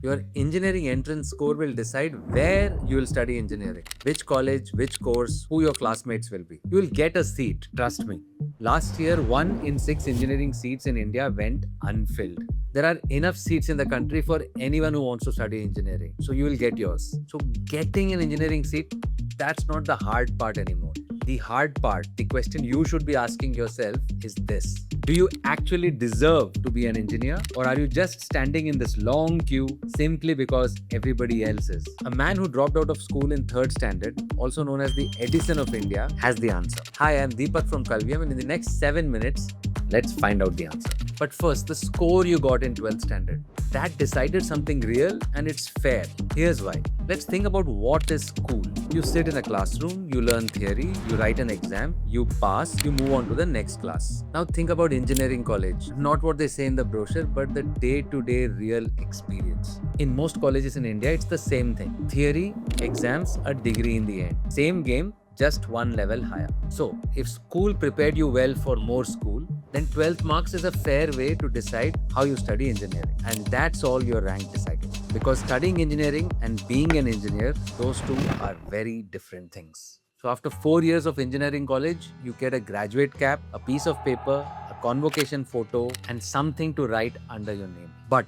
Your engineering entrance score will decide where you will study engineering, which college, which course, who your classmates will be. You will get a seat, trust me. Last year, 1 in 6 engineering seats in India went unfilled. There are enough seats in the country for anyone who wants to study engineering. So you will get yours. So getting an engineering seat, that's not the hard part anymore. The hard part, the question you should be asking yourself is this: do you actually deserve to be an engineer, or are you just standing in this long queue simply because everybody else is? A man who dropped out of school in 3rd standard, also known as the Edison of India, has the answer. Hi, I'm Deepak from Kalviam, and in the next 7 minutes, let's find out the answer. But first, the score you got in 12th standard. That decided something real and it's fair. Here's why. Let's think about what is school. You sit in a classroom, you learn theory, you write an exam, you pass, you move on to the next class. Now think about engineering college. Not what they say in the brochure, but the day-to-day real experience. In most colleges in India, it's the same thing. Theory, exams, a degree in the end. Same game, just one level higher. So, if school prepared you well for more school, then 12th marks is a fair way to decide how you study engineering. And that's all your rank decided. Because studying engineering and being an engineer, those two are very different things. So after 4 years of engineering college, you get a graduate cap, a piece of paper, a convocation photo, and something to write under your name. But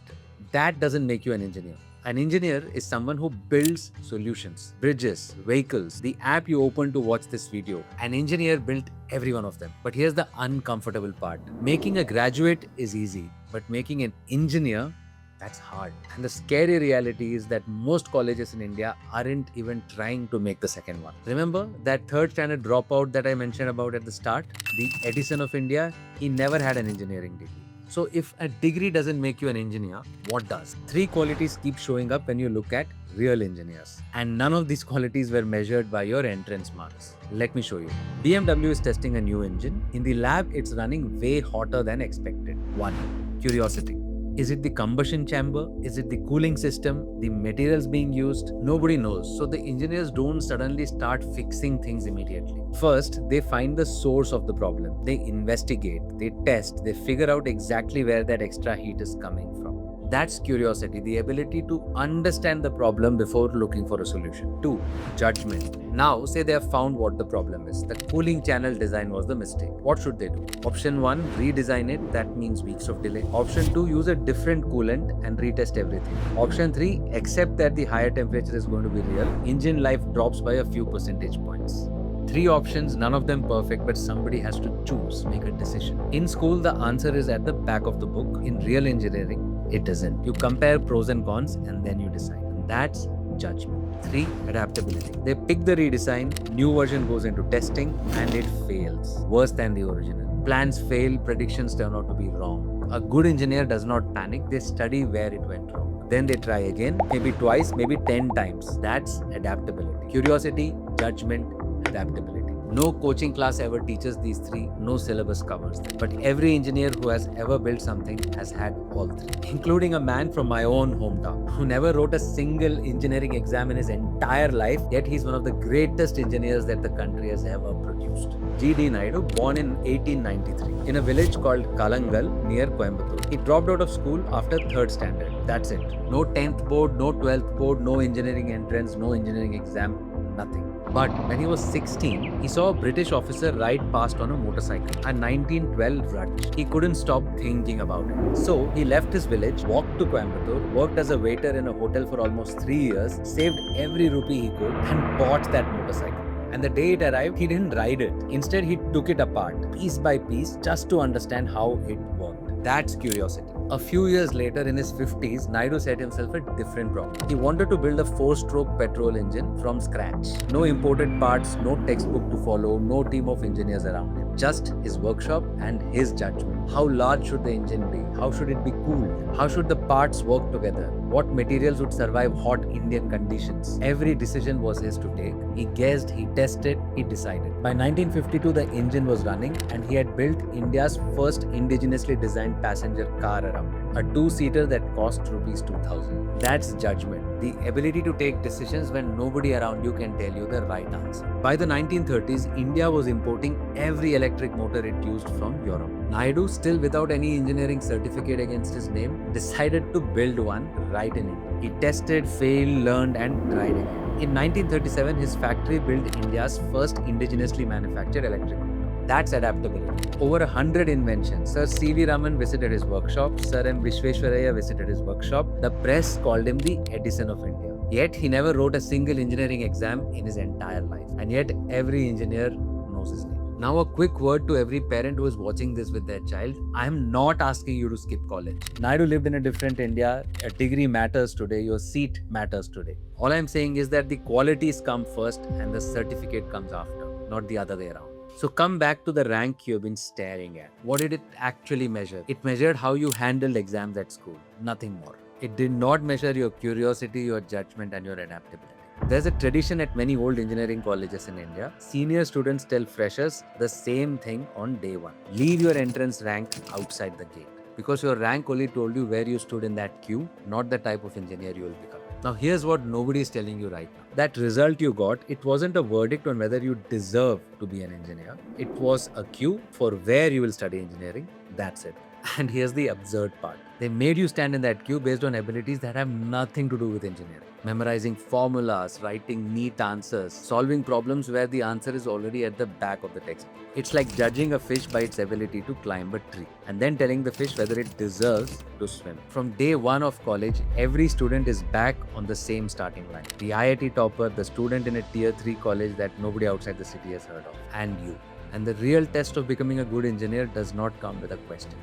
that doesn't make you an engineer. An engineer is someone who builds solutions, bridges, vehicles. The app you open to watch this video, an engineer built every one of them. But here's the uncomfortable part. Making a graduate is easy, but making an engineer, that's hard. And the scary reality is that most colleges in India aren't even trying to make the second one. Remember that 3rd standard dropout that I mentioned about at the start? The Edison of India, he never had an engineering degree. So if a degree doesn't make you an engineer, what does? 3 qualities keep showing up when you look at real engineers. And none of these qualities were measured by your entrance marks. Let me show you. BMW is testing a new engine. In the lab, it's running way hotter than expected. 1. Curiosity. Is it the combustion chamber? Is it the cooling system? The materials being used? Nobody knows. So the engineers don't suddenly start fixing things immediately. First, they find the source of the problem. They investigate, they test, they figure out exactly where that extra heat is coming from. That's curiosity, the ability to understand the problem before looking for a solution. 2. Judgment. Now, say they have found what the problem is. The cooling channel design was the mistake. What should they do? Option 1, redesign it. That means weeks of delay. Option 2, use a different coolant and retest everything. Option 3, accept that the higher temperature is going to be real. Engine life drops by a few percentage points. 3 options, none of them perfect, but somebody has to choose, make a decision. In school, the answer is at the back of the book. In real engineering, it isn't. You compare pros and cons and then you decide. And that's judgment. 3. Adaptability. They pick the redesign, new version goes into testing, and it fails. Worse than the original. Plans fail, predictions turn out to be wrong. A good engineer does not panic, they study where it went wrong. Then they try again, maybe twice, maybe 10 times. That's adaptability. Curiosity, judgment, adaptability. No coaching class ever teaches these 3, no syllabus covers them. But every engineer who has ever built something has had all 3, including a man from my own hometown who never wrote a single engineering exam in his entire life, yet he's one of the greatest engineers that the country has ever produced. G.D. Naidu, born in 1893 in a village called Kalangal near Coimbatore. He dropped out of school after 3rd standard. That's it. No 10th board, no 12th board, no engineering entrance, no engineering exam, nothing. But when he was 16, he saw a British officer ride past on a motorcycle, a 1912 Rudge. He couldn't stop thinking about it. So he left his village, walked to Coimbatore, worked as a waiter in a hotel for almost 3 years, saved every rupee he could, and bought that motorcycle. And the day it arrived, he didn't ride it. Instead, he took it apart, piece by piece, just to understand how it worked. That's curiosity. A few years later, in his 50s, Naidu set himself a different problem. He wanted to build a 4-stroke petrol engine from scratch. No imported parts, no textbook to follow, no team of engineers around him. Just his workshop and his judgment. How large should the engine be? How should it be cooled? How should the parts work together? What materials would survive hot Indian conditions? Every decision was his to take. He guessed, he tested, he decided. By 1952, the engine was running and he had built India's first indigenously designed passenger car around it. A 2-seater that cost rupees 2000. That's judgment. the ability to take decisions when nobody around you can tell you the right answer. By the 1930s, India was importing every electric motor it used from Europe. Naidu, still without any engineering certificate against his name, decided to build one right in India. He tested, failed, learned, and tried again. In 1937, his factory built India's first indigenously manufactured electric motor. That's adaptability. Over 100 inventions. Sir C.V. Raman visited his workshop. Sir M. Vishveshwaraya visited his workshop. The press called him the Edison of India. Yet he never wrote a single engineering exam in his entire life. And yet every engineer knows his name. Now a quick word to every parent who is watching this with their child. I am not asking you to skip college. Naidu lived in a different India. A degree matters today. Your seat matters today. All I am saying is that the qualities come first and the certificate comes after, not the other way around. So come back to the rank you've been staring at. What did it actually measure? It measured how you handled exams at school, nothing more. It did not measure your curiosity, your judgment, and your adaptability. There's a tradition at many old engineering colleges in India. Senior students tell freshers the same thing on day one. Leave your entrance rank outside the gate. Because your rank only told you where you stood in that queue, not the type of engineer you will become. Now here's what nobody is telling you right now. That result you got, it wasn't a verdict on whether you deserve to be an engineer. It was a cue for where you will study engineering. That's it. And here's the absurd part. They made you stand in that queue based on abilities that have nothing to do with engineering. Memorizing formulas, writing neat answers, solving problems where the answer is already at the back of the textbook. It's like judging a fish by its ability to climb a tree and then telling the fish whether it deserves to swim. From day one of college, every student is back on the same starting line. The IIT topper, the student in a tier 3 college that nobody outside the city has heard of, and you. And the real test of becoming a good engineer does not come with a question.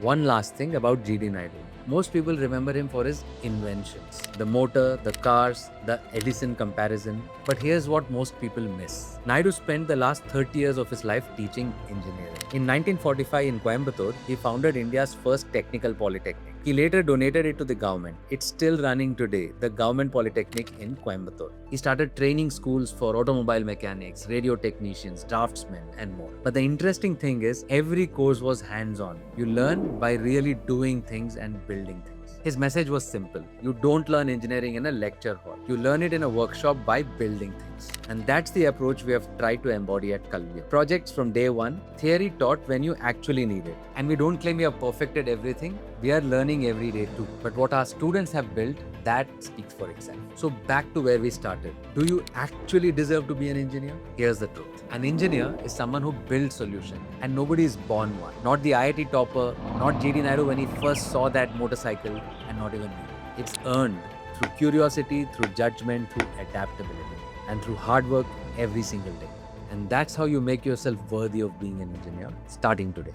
One last thing about G.D. Naidu. Most people remember him for his inventions. The motor, the cars, the Edison comparison. But here's what most people miss. Naidu spent the last 30 years of his life teaching engineering. In 1945 in Coimbatore, he founded India's first technical polytechnic. He later donated it to the government. It's still running today, the Government Polytechnic in Coimbatore. He started training schools for automobile mechanics, radio technicians, draftsmen, and more. But the interesting thing is, every course was hands-on. You learn by really doing things and building things. His message was simple. You don't learn engineering in a lecture hall. You learn it in a workshop by building things. And that's the approach we have tried to embody at Kalvia. Projects from day one, theory taught when you actually need it. And we don't claim we have perfected everything. We are learning every day too. But what our students have built, that speaks for itself. So back to where we started. Do you actually deserve to be an engineer? Here's the truth. An engineer is someone who builds solutions, and nobody is born one. Not the IIT topper, not G.D. Naidu when he first saw that motorcycle, and not even me. It's earned through curiosity, through judgment, through adaptability, and through hard work every single day. And that's how you make yourself worthy of being an engineer, starting today.